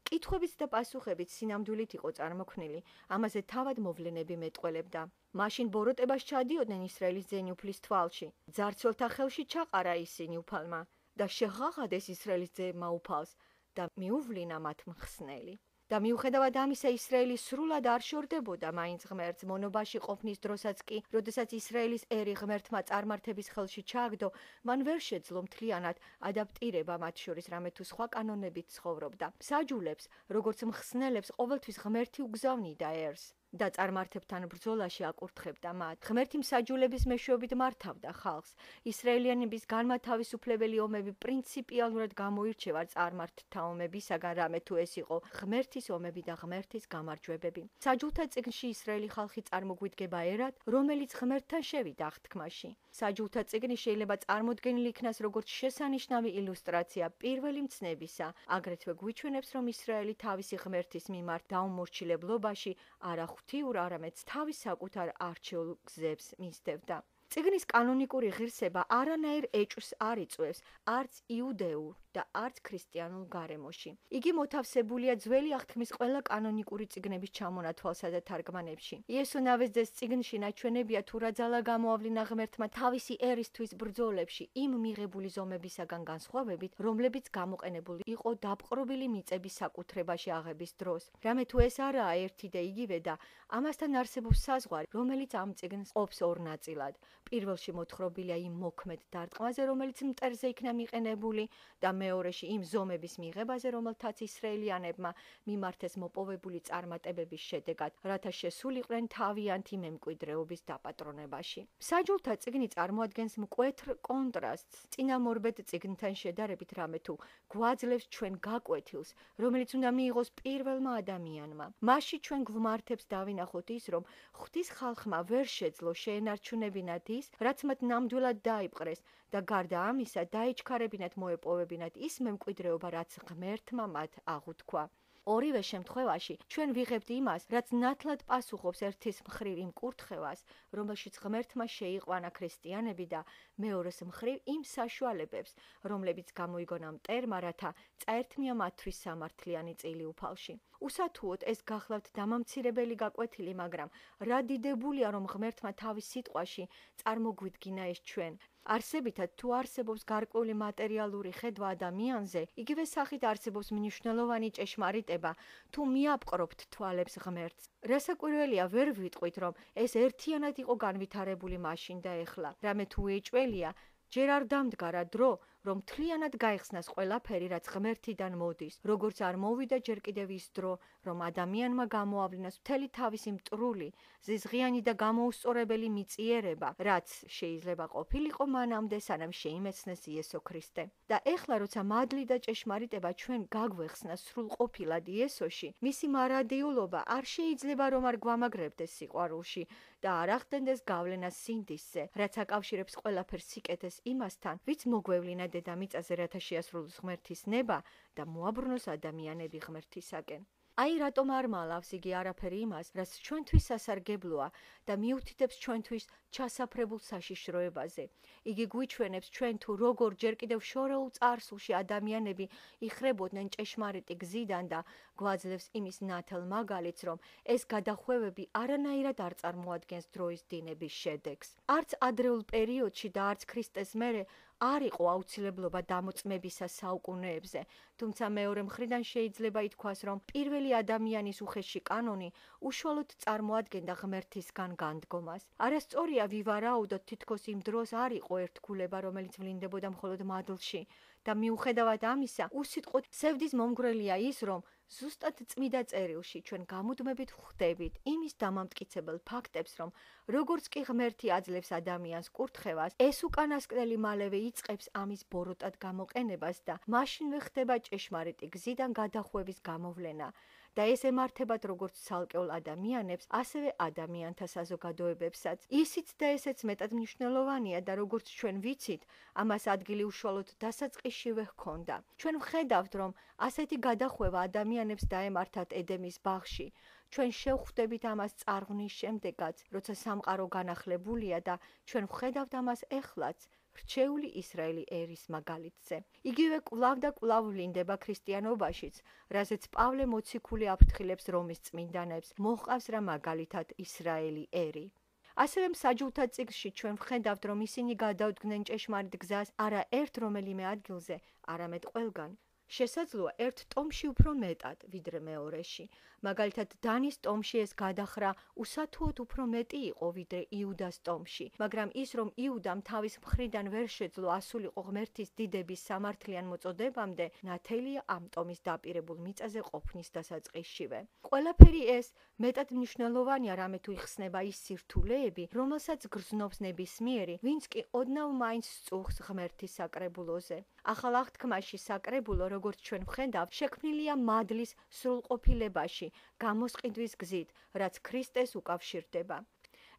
კითხვებით და პასუხებით სინამდვილით იყო წარმოქმნილი, ამაზე თავად მოვლენები მეტყველებდა. მაშინ ბოროტებას ჩადიოდნენ ისრაელის ძენი უფლის თვალში. ძარცველთა ხელში ჩაყარა ისინი უფალმა და შეღაღადეს ისრაელის ძეებმა უფალს და მიუვლინა მათ მხსნელი. და მიუხედავად ამისა, ისრაელი სრულად არ შორდებოდა მაინც ღმერთს მონობაში ყოფნის დროსაც კი, როდესაც ისრაელის ერი ღმერთმა წარმართების ხელში ჩააგდო, მან ვერ შეძლო მთლიანად ადაპტირება მათ შორის რამე თუ სხვა კანონებით ცხოვრობდა. მსაჯულებს, როგორც მხსნელებს, ყოველთვის ღმერთი უგზავნიდა ერს და წარმართებთან ბრძოლაში აკურთხებდა მათ. ღმერთი მსაჯულების მეშვეობით მართავდა ხალხს. ისრაელიანების განმათავისუფლებელი ომები პრინციპიალურად გამოირჩევა წარმართთა ომებისაგან, რამე თუ ეს იყო ღმერთის ომები და ღმერთის გამარჯვებები. საჯულთა წიგნში ისრაელი ხალხი წარმოგვიდგება ერად, რომელიც ღმერთთან შევიდა აღთქმაში. საჯულთა წიგნი შეიძლება წარმოდგენილი იქნას როგორც შესანიშნავი ილუსტრაცია პირველი მცნებისა. აგრეთვე გვიჩვენებს, რომ ისრაელი თავისი ღმერთის მიმართ დაუმორჩილებლობაში არა ღვთიურ, არამედ თავის საკუთარ არჩეულ გზებს მისდევდა. წიგნის კანონიკური ღირსება არანაირ ეჭვს არ იწვევს, არც იუდეურ და არც ქრისტიანულ გარემოში. იგი მოთავსებულია ძველი აღთქმის ყველა კანონიკური წიგნების ჩამონათვალსა და თარგმანებში. იესო ნავესძეს წიგნში ნაჩვენებია თუ რა ძალა გამოავლინა ღმერთმა თავისი ერისთვის ბრძოლებში იმ მიღებული ზომებისაგან განსხვავებით, რომლებიც გამოყენებული იყო დაპყრობილი მიწების საკუთრებაში აღების დროს. რამე თუ ეს არაა ერთი და იგივე და ამასთან არსებობს საზღვარი, რომელიც ამ წიგნს ყოფს ორ ნაწილად. პირველში მოთხრობილია იმ მოქმედ დარტყმაზე, რომელიც მტერზე იქნა მიყენებული და მეორეში იმ ზომების მიღებაზე, რომელთაც ისრაელიანებმა მიმართეს მოპოვებული წარმატებების შედეგად, რათა შესულიყვნენ თავიანთი მემკვიდრეობის დაპატრონებაში. საჯულთა წიგნი წარმოადგენს მკვეთრ კონტრასტს წინამორბედ წიგნთან შედარებით, რამე თუ გვაძლევს ჩვენ გაკვეთილს, რომელიც უნდა მიიღოს პირველმა ადამიანმა. მასში ჩვენ გვმართებს დავინახოთ ის, რომ ღვთის ხალხმა ვერ შეძლო შეენარჩუნებინათ ის, რაც მათ ნამდვილად დაიპყრეს და გარდა ამისა დაიჩქარებინათ მოეპოვებინათ ის მემკვიდრეობა, რაც ღმერთმა მათ აღუთქვა. ორივე შემთხვევაში ჩვენ ვიღებთ იმას, რაც ნათლად პასუხობს ერთის მხრივ იმ კურთხევას, რომელშიც ღმერთმა შეიყვანა ქრისტიანები და მეორეს მხრივ იმ საშუალებებს, რომლებიც გამოიგონა მტერმა, რათა წაერთმია მათთვის სამართლიანი წილი უფალში. უსათუოდ ეს გახლავთ დამამცირებელი გაკვეთილი, მაგრამ რა დიდებულია, რომ ღმერთმა თავის სიტყვაში წარმოგვიდგინა ეს ჩვენ. არსებითად თუ არსებობს გარკვეული მატერიალური ხედვა ადამიანზე, იგივე სახით არსებობს მნიშვნელოვანი ჭეშმარიტება, თუ მიაპყრობთ თვალებს ღმერთს. რასაკვირველია, ვერ ვიტყვით, რომ ეს ერთიანად იყო განვითარებული მაშინ და ეხლა. რამე თუ ეჭველია, ჯერ არ დამდგარა დრო, რომ მთლიანად გაიხსნას ყველაფერი, რაც ღმერთიდან მოდის, როგორც არ მოვიდა ჯერ კიდევ ის დრო, რომ ადამიანმა გამოავლინოს მთელი თავისი მტრული, ზიზღიანი და გამოუსწორებელი მიწიერება, რაც შეიძლება ყოფილიყო მანამდე, სანამ შეიმეცნეს იესო ქრისტე. და ეხლა, როცა მადლი და ჭეშმარიტება ჩვენ გაგვეხსნა სრულყოფილად იესოში, მისი მარადიულობა არ შეიძლება რომ არ გვამაგრებდეს სიყვარულში და არ ახდენდეს გავლენას სინდისზე, რაც აკავშირებს ყველაფერს სიკეთეს იმასთან, ვიც მოგვევლინა დედამიწაზე, რათა შეასრულოს ღმერთის ნება და მოაბრუნოს ადამიანები ღმერთისაკენ. აი რატომ არ მალავს იგი არაფერი იმას, რაც ჩვენთვის სასარგებლოა და მიუთითებს ჩვენთვის ჩასაფრებულ საშიშროებაზე. იგი გვიჩვენებს ჩვენ თუ როგორ ჯერ კიდევ შორეულ წარსულში ადამიანები იხრებოდნენ ჭეშმარიტი გზიდან და გვაძლევს იმის ნათელ მაგალითს, რომ ეს გადახვევები არანაირად არ წარმოადგენს დროის დინების შედეგს. არც ადრეულ პერიოდში და არც ქრისტეს მერე არ იყო აუცილებლობა დამოწმებისა საუკუნეებზე, თუმცა მეორე მხრიდან შეიძლება ითქვას, რომ პირველი ადამიანის უხეში კანონი უშუალოდ წარმოადგენდა ღმერთისგან განდგომას. არასწორია ვივარაუდოთ, თითქოს იმ დროს არ იყო ერთგულება, რომელიც ვლინდებოდა მხოლოდ მადლში და მიუხედავად ამისა, უსიტყვოდ სევდის მომგვრელია ის, რომ ზუსტად წმიდა წერილში ჩვენ გამუდმებით ვხვდებით იმის დამამტკიცებელ ფაქტებს, რომ როგორც კი ღმერთი აძლევს ადამიანს კურთხევას, ეს უკანასკნელი მალევე იწყებს ამის ბოროტად გამოყენებას და მაშინვე ხდება ჭეშმარიტი გზიდან გადახვევის გამოვლენა. და ეს ემართებათ როგორც ცალკეულ ადამიანებს, ასევე ადამიანთა საზოგადოებებსაც. ისიც და ესეც მეტად მნიშვნელოვანია და როგორც ჩვენ ვიცით, ამას ადგილი უშუალოდ დასაწყისშივე ჰქონდა. ჩვენ ვხედავთ, რომ ასეთი გადახვევა ადამიანებს დაემართათ ედემის ბაღში. ჩვენ შევხვდებით ამას წარღვნის შემდეგაც, როცა სამყარო განახლებულია და ჩვენ ვხედავთ ამას ეხლაც. რჩეული ისრაელი ერის მაგალითზე. იგივე კვლავ და კვლავ ვლინდება ქრისტიანობაშიც, რაზეც პავლე მოციქული აფრთხილებს რომის წმინდანებს, მოჰყავს რა მაგალითად ისრაელი ერი. ასევე მსაჯულთა წიგნში ჩვენ ვხედავთ, რომ ისინი გადავდგნენ ჭეშმარიტ გზას არა ერთ რომელიმე ადგილზე, არამედ ყველგან. შესაძლოა ერთ ტომში უფრო მეტად, ვიდრე მეორეში. მაგალითად, დანის ტომში ეს გადახრა უსათუოდ უფრო მეტი იყო, ვიდრე იუდას ტომში, მაგრამ ის, რომ იუდამ თავის მხრიდან ვერ შეძლო ასულიყო ღმერთის დიდების სამართლიან მოწოდებამდე, ნათელია ამ ტომის დაპირებულ მიწაზე ყოფნის დასაწყისშივე. ყველაფერი ეს მეტად მნიშვნელოვანია, რამე თუ იხსნება ის სირთულეები, რომელსაც გრძნობს ნებისმიერი, ვინც კი ოდნავ მაინც სწუხს ღმერთის საკრებულოზე. ახალ აღთქმაში საკრებულო, როგორც ჩვენ ვხედავთ, შექმნილია მადლის სრულყოფილებაში, გამოსყიდვის გზით, რაც ქრისტეს უკავშირდება.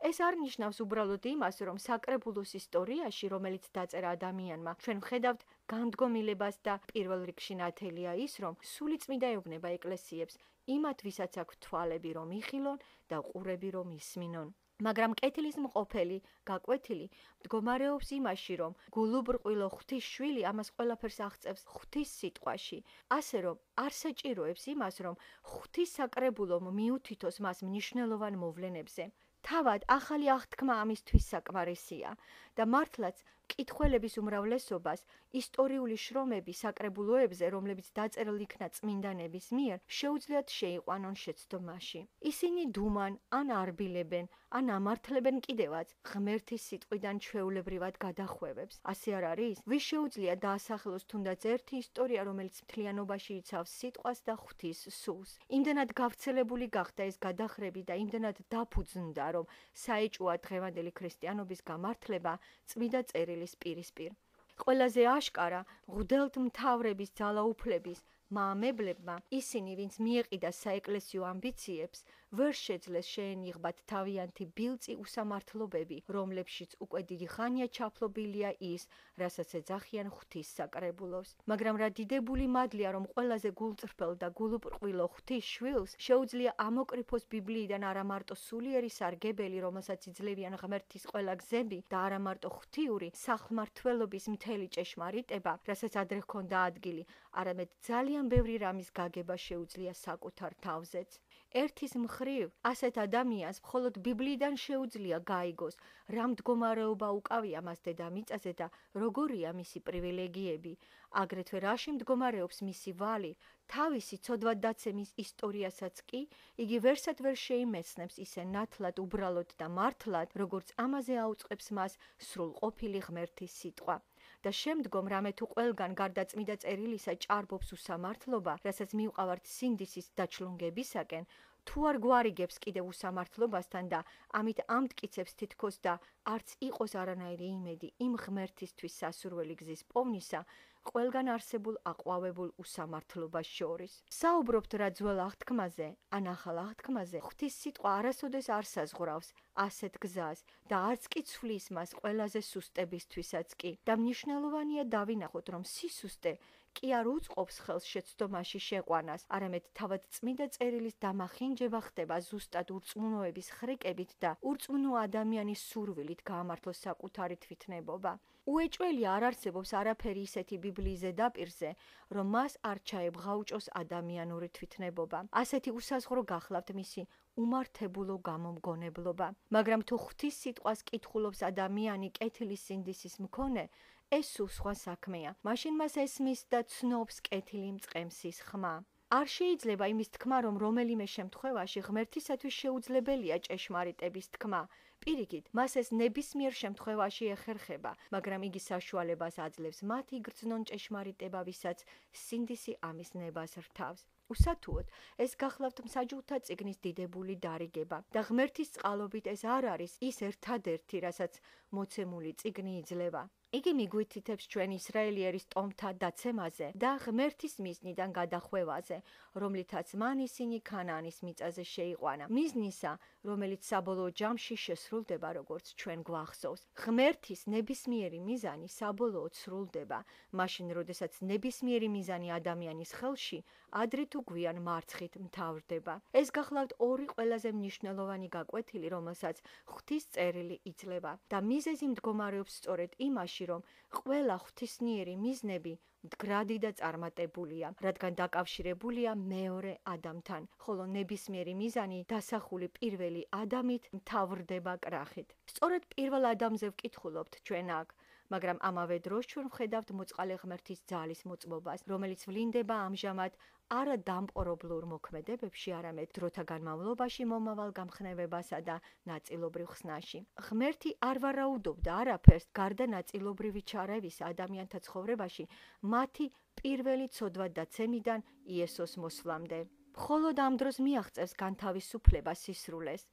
ეს არ ნიშნავს უბრალოდ იმას, რომ საკრებულოს ისტორიაში, რომელიც დაწერა ადამიანმა, ჩვენ ვხედავთ განდგომილებას და პირველ რიგში ნათელია ის, რომ სული წმიდა ეუბნება ეკლესიებს, იმათ ვისაც აქვთ თვალები რომ იხილონ და ყურები რომ ისმინონ. მაგრამ კეთილის მყოფელი, გაკვეთილი, მდგომარეობს იმაში, რომ გულუბრყვილო ღვთის შვილი ამას ყველაფერს აღწევს ღვთის სიტყვაში, ასე რომ არ საჭიროებს იმას, რომ ღვთის საკრებულომ მიუთითოს მას მნიშვნელოვან მოვლენებზე. თავად ახალი აღთქმა ამისთვის საკმარისია და მართლაც მკითხველების უმრავლესობას ისტორიული შრომები საკრებულოებზე, რომლებიც დაწერილ იქნა წმინდანების მიერ, შეუძლიათ შეიყვანონ შეცდომაში. ისინი დუმან, ან არბილებენ, ან ამართლებენ კიდევაც ღმერთის სიტყვიდან ჩვეულებრივად გადახვევებს. ასე არ არის? ვის შეუძლია დაასახელოს თუნდაც ერთი ისტორია, რომელიც მთლიანობაში იცავს სიტყვას და ღვთის სულს. იმდენად გავრცელებული გახდა ეს გადახრები და იმდენად დაფუძნდა, რომ საეჭვოა დღევანდელი ქრისტიანობის გამართლება წმიდა წერილის პირისპირ. ყველაზე აშკარა მღვდელმთავრების ძალაუფლების მაამებლებმა ისინი, ვინც მიეყიდა საეკლესიო ამბიციებს, ვერ შეძლეს შეენიღბათ თავიანთი ბილწი უსამართლობები, რომლებშიც უკვე დიდი ხანია ჩაფლობილია ის, რასაც ეძახიან ღვთის საკრებულოს. მაგრამ რა დიდებული მადლია, რომ ყველაზე გულწრფელ და გულუბრყვილო ღვთის შვილს შეუძლია ამოკრიფოს ბიბლიიდან არა მარტო სულიერი სარგებელი, რომელსაც იძლევიან ღმერთის ყველა გზები და არა მარტო ღვთიური სახმართველობის მთელი ჭეშმარიტება, რასაც ადრე ჰქონდა ადგილი, არამედ ძალიან ბევრი რამის გაგება შეუძლია საკუთარ თავზეც. ერთის მხრივ, ასეთ ადამიანს მხოლოდ ბიბლიიდან შეუძლია გაიგოს, რა მდგომარეობა უკავია მას დედამიწაზე და როგორია მისი პრივილეგიები, აგრეთვე რაში მდგომარეობს მისი ვალი, თავისი ცოდვადაცემის ისტორიასაც კი იგი ვერსად ვერ შეიმეცნებს ისე ნათლად, უბრალოდ და მართლად, როგორც ამაზე აუწყებს მას სრულყოფილი ღმერთის სიტყვა. და შემდგომ რამე თუ ყველგან გარდა წმიდა წერილისა ჭარბობს უსამართლობა, რასაც მიუყავართ სინდისის დაჩლუნგებისაკენ, თუ არ გვარიგებს კიდევ უსამართლობასთან და ამით ამტკიცებს თითქოს და არც იყოს არანაირი იმედი იმ ღმერთისთვის სასურველი გზის პოვნისა, ყველგან არსებულ აყვავებულ უსამართლობას შორის. საუბრობთ რა ძველ აღთქმაზე, ან ახალ აღთქმაზე, ღვთის სიტყვა არასოდეს არ საზღვრავს ასეთ გზას და არც კი ცვლის მას ყველაზე სუსტებისთვისაც კი. და მნიშვნელოვანია დავინახოთ, რომ სისუსტე კი არ უწყობს ხელს შეცდომაში შეყვანას, არამედ თავად წმიდა წერილის დამახინჯება ხდება ზუსტად ურწმუნოების ხრიკებით და ურწმუნო ადამიანის სურვილით გაამართლოს საკუთარი თვითნებობა. უეჭველია არ არსებობს არაფერი ისეთი ბიბლიის ზედაპირზე, რომ მას არ ჩაებღაუჭოს ადამიანური თვითნებობა. ასეთი უსაზღვრო გახლავთ მისი უმართებულო გამომგონებლობა. მაგრამ თუ ღვთის სიტყვას კითხულობს ადამიანი კეთილის სინდისის მქონე, ეს სულ სხვა საქმეა. მაშინ მას ესმის და ცნობს კეთილი მწყემსის ხმა. არ შეიძლება იმის თქმა, რომ რომელიმე შემთხვევაში ღმერთისათვის შეუძლებელია ჭეშმარიტების თქმა. პირიქით, მას ეს ნებისმიერ შემთხვევაში ეხერხება, მაგრამ იგი საშუალებას აძლევს მათ იგრძნონ ჭეშმარიტება, ვისაც სინდისი ამის ნებას რთავს. უსათუოდ, ეს გახლავთ მსაჯულთა წიგნის დიდებული დარიგება და ღმერთის წყალობით ეს არ არის ის ერთადერთი, რასაც მოცემული წიგნი იძლევა. იგი მიგვითითებს ჩვენ ისრაელიერის ტომთა დაცემაზე და ღმერთის მიზნიდან გადახვევაზე, რომლითაც მან ისინი ქანაანის მიწაზე შეიყვანა. მიზნისა, რომელიც საბოლოო ჯამში შესრულდება, როგორც ჩვენ გვახსოვს. ღმერთის ნებისმიერი მიზანი საბოლოოდ სრულდება, მაშინ, როდესაც ნებისმიერი მიზანი ადამიანის ხელში ადრე თუ გვიან მარცხით მთავრდება. ეს გახლავთ ორი ყველაზე მნიშვნელოვანი გაკვეთილი, რომელსაც ღვთის წერილი იძლევა და მიზეზი მდგომარეობს სწორედ იმაში, რომ ყველა ღვთისმიერი მიზნები მდგრადი და წარმატებულია, რადგან დაკავშირებულია მეორე ადამიანთან, ხოლო ნებისმიერი მიზანი დასახული პირველი ადამიანით მთავრდება კრახით. სწორედ პირველ ადამიანზე ვკითხულობთ ჩვენ აქ, მაგრამ ამავე დროს ჩვენ ვხედავთ მოწყალე ღმერთის ძალის მოწმობას, რომელიც ვლინდება ამჟამად არა დამპყრობლურ მოქმედებებში, არამედ დროთა განმავლობაში მომავალ გამხნევებასა და ნაწილობრივ ხსნაში. ღმერთი არ ვარაუდობდა არაფერს გარდა ნაწილობრივი ჩარევის ადამიანთა ცხოვრებაში მათი პირველი ცოდვადაცემიდან იესოს მოსვლამდე. მხოლოდ ამ დროს მიაღწევს განთავისუფლება სისრულეს.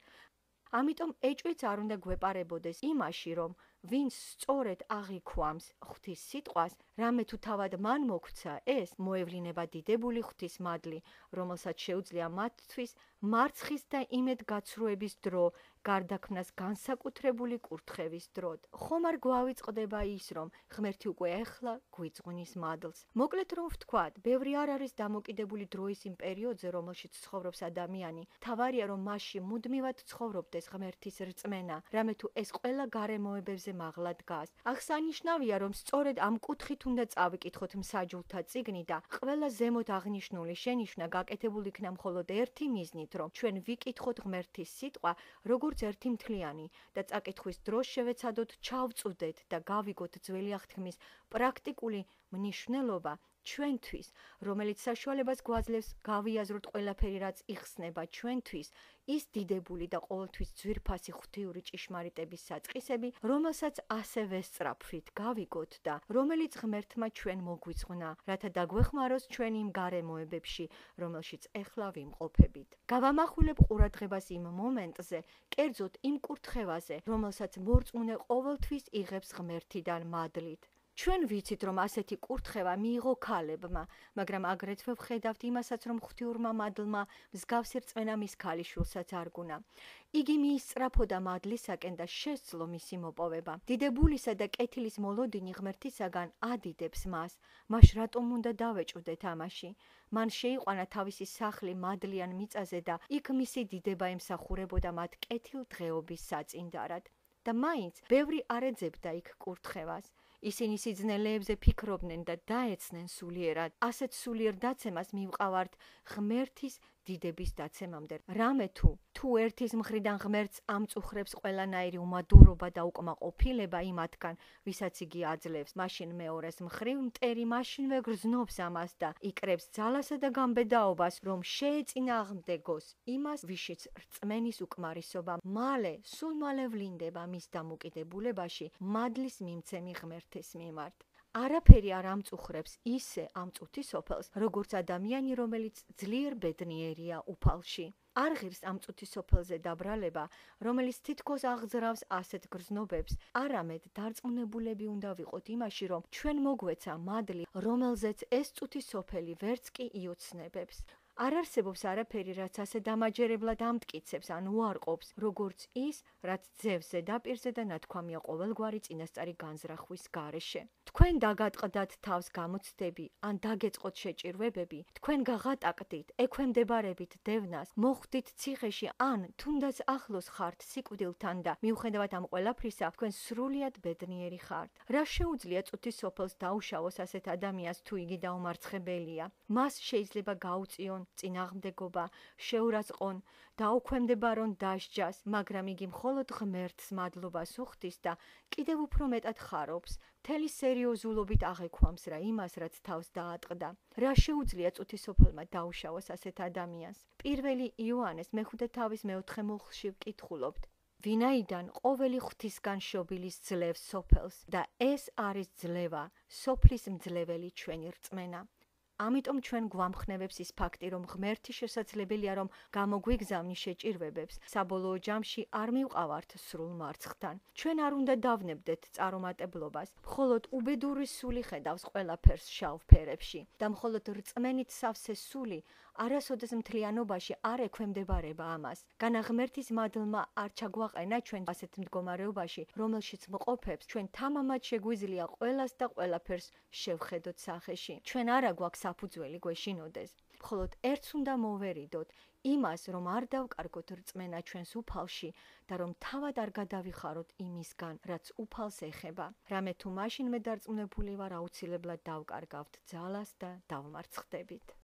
ამიტომ ეჭვიც არ უნდა გვეპარებოდეს იმაში, რომ ვინც სწორედ აღიქვამს ღვთის სიტყვას, რამე თუ თავად მან მოგვცა, ეს მოევლინება დიდებული ღვთის მადლი, რომელსაც შეუძლია მათთვის მარცხის და იმედგაცრუების დრო, გარდაქმნას განსაკუთრებული კურთხევის დროდ. ხომ არ გვავიწყდება ის, რომ ღმერთი უკვე ეხლა გვიძღვნის მადლს. მოკლედ რომ ვთქვათ, ბევრი არ არის დამოკიდებული დროის იმ პერიოდზე, რომელშიც ცხოვრობს ადამიანი. თავარია, რომ მასში მუდმივად ცხოვრობდეს ღმერთის რწმენა, რამე თუ ეს ყველა გარემოებებზე მაღლა დგას. აღსანიშნავია, რომ სწორედ ამ კუთხით უნდა წავიკითხოთ მსაჯულთა წიგნი და ყველა ზემოთ აღნიშნული შენიშვნა გაკეთებული იქნა მხოლოდ ერთი მიზნით, რომ ჩვენ ვიკითხოთ ღმერთის სიტყვა, როგორ როგორც ერთი მთლიანი და წაკითხვის დროს შევეცადოთ ჩავწუდეთ და გავიგოთ ძველი აღთქმის პრაქტიკული მნიშვნელობა ჩვენთვის, რომელიც საშუალებას გვაძლევს გავიაზროთ ყველაფერი, რაც იხსნება ჩვენთვის, ის დიდებული და ყოველთვის ძვირფასი ღვთიური ჭიშმარიტების საწყისები, რომელსაც ასე ვესწრაფვით გავიგოთ და რომელიც ღმერთმა ჩვენ მოგვიწყნა, რათა დაგვეხმაროს ჩვენ იმ გარემოებებში, რომელშიც ეხლა ვიმყოფებით. გავამახვილებ ყურადღებას იმ მომენტზე, კერძოდ იმ კურთხევაზე, რომელსაც მორწმუნე ყოველთვის იღებს ღმერთიდან მადლით. ჩვენ ვიცით, რომ ასეთი კურთხევა მიიღო ქალებმა, მაგრამ აგრეთვე ვხედავთ იმასაც, რომ ღვთიურმა მადლმა მსგავსი რწმენა მის ქალიშვილსაც არგუნა. იგი მიისწრაფოდა მადლისაკენ და შესძლო მისი მოპოვება. დიდებულისა და კეთილის მოლოდინი ღმერთისაგან ადიდებს მას. მაშ რატომ უნდა დავეჭვდეთ ამაში? მან შეიყვანა თავისი სახლი მადლიან მიწაზე და იქ მისი დიდება ემსახურებოდა მათ კეთილ დღეობის საწინდარად. და მაინც ბევრი არ ეძებდა იქ კურთხევას. ისინი სიძნელეებზე ფიქრობდნენ და დაეცნენ სულიერად. ასეთ სულიერ დაცემას მივყავართ ღმერთის დიდების დაცემამდე. რამე თუ ერთის მხრიდან ღმერთს ამწუხრებს ყველანაირი უმადურობა და უკმაყოფილება იმათგან, ვისაც იგი აძლევს, მაშინ მეორეს მხრივ მტერი მაშინვე გრძნობს ამას და იკრებს ძალასა და გამბედაობას, რომ შეეწინააღმდეგოს იმას, ვიშიც რწმენის უკმარისობა სულ მალე ვლინდება მის დამოკიდებულებაში მადლის მიმცემი ღმერთის მიმართ. არაფერი არ ამწუხრებს ისე ამ წუთის სოფელს, როგორც ადამიანი, რომელიც ძლიერ ბედნიერია უფალში. არ ღირს ამ წუთის სოფელზე დაბრალება, რომელიც თითქოს აღძრავს ასეთ გრძნობებს, არამედ დარწმუნებულები უნდა ვიყოთ იმაში, რომ ჩვენ მოგვეცა მადლი, რომელზეც ეს წუთის სოფელი ვერც კი იოცნებებს. არ არსებობს არაფერი, რაც ასე დამაჯერებლად ამტკიცებს ან უარყოფს, როგორც ის, რაც ძევს ზედაპირზე და ნათქვამია ყოველგვარი წინასწარი განზრახვის გარეშე. თქვენ დაგატყდათ თავს გამოცდები ან დაგეწყოთ შეჭირვებები, თქვენ გაღატაკდით, ექვემდებარებით დევნას, მოხვდით ციხეში ან თუნდაც ახლოს ხართ სიკვდილთან და მიუხედავად ამ ყველაფრისა, თქვენ სრულიად ბედნიერი ხართ. რა შეუძლია წუთის სოფელს დაუშავოს ასეთ ადამიანს, თუ იგი დაუმარცხებელია? მას შეიძლება გაუწიონ წინააღმდეგობა, შეურაცხყონ, დაუქვემდებარონ დასჯას, მაგრამ იგი მხოლოდ ღმერთს მადლობას უხდის და კიდევ უფრო მეტად ხარობს, მთელი სერიოზულობით აღექვამს იმას, რაც თავს დაატყდა. რა შეუძლია წუთის სოფელმა დაუშავოს ასეთ ადამიანს? პირველი იოანეს მეხუთე თავის მეოთხე მუხლში ვკითხულობთ. ვინაიდან ყოველი ღვთისგან შობილის ძლევს სოფელს და ეს არის ძლევა, სოფლის მძლეველი ჩვენი რწმენა. ამიტომ ჩვენ გვამხნევებს ის ფაქტი, რომ ღმერთი შესაძლებელია, რომ გამოგვიგზავნი შეჭირვებებს, საბოლოო ჯამში არ მივყავართ სრულ მარცხთან. ჩვენ არ უნდა დავნებდეთ წარუმატებლობას, მხოლოდ უბედური სული ხედავს ყველაფერს შავ ფერებში და მხოლოდ რწმენით სავსე სული არასოდეს მთლიანობაში არ ექვემდებარება ამას. განა ღმერთის მადლმა არ ჩაგვაყენა ჩვენ ასეთ მდგომარეობაში, რომელშიც მყოფებს, ჩვენ თამამად შეგვიძლია ყველას და ყველაფერს შევხედოთ სახეში. ჩვენ არა გვაქვს საფუძველი გვეშინოდეს. მხოლოდ ერთს უნდა მოვერიდოთ, იმას, რომ არ დავკარგოთ რწმენა ჩვენს უფალში და რომ თავად არ გადავიხაროთ იმისგან, რაც უფალს ეხება. რამე თუ მაშინვე დარწმუნებული ვარ, აუცილებლად დავკარგავთ ძალას და დავმარცხდებით.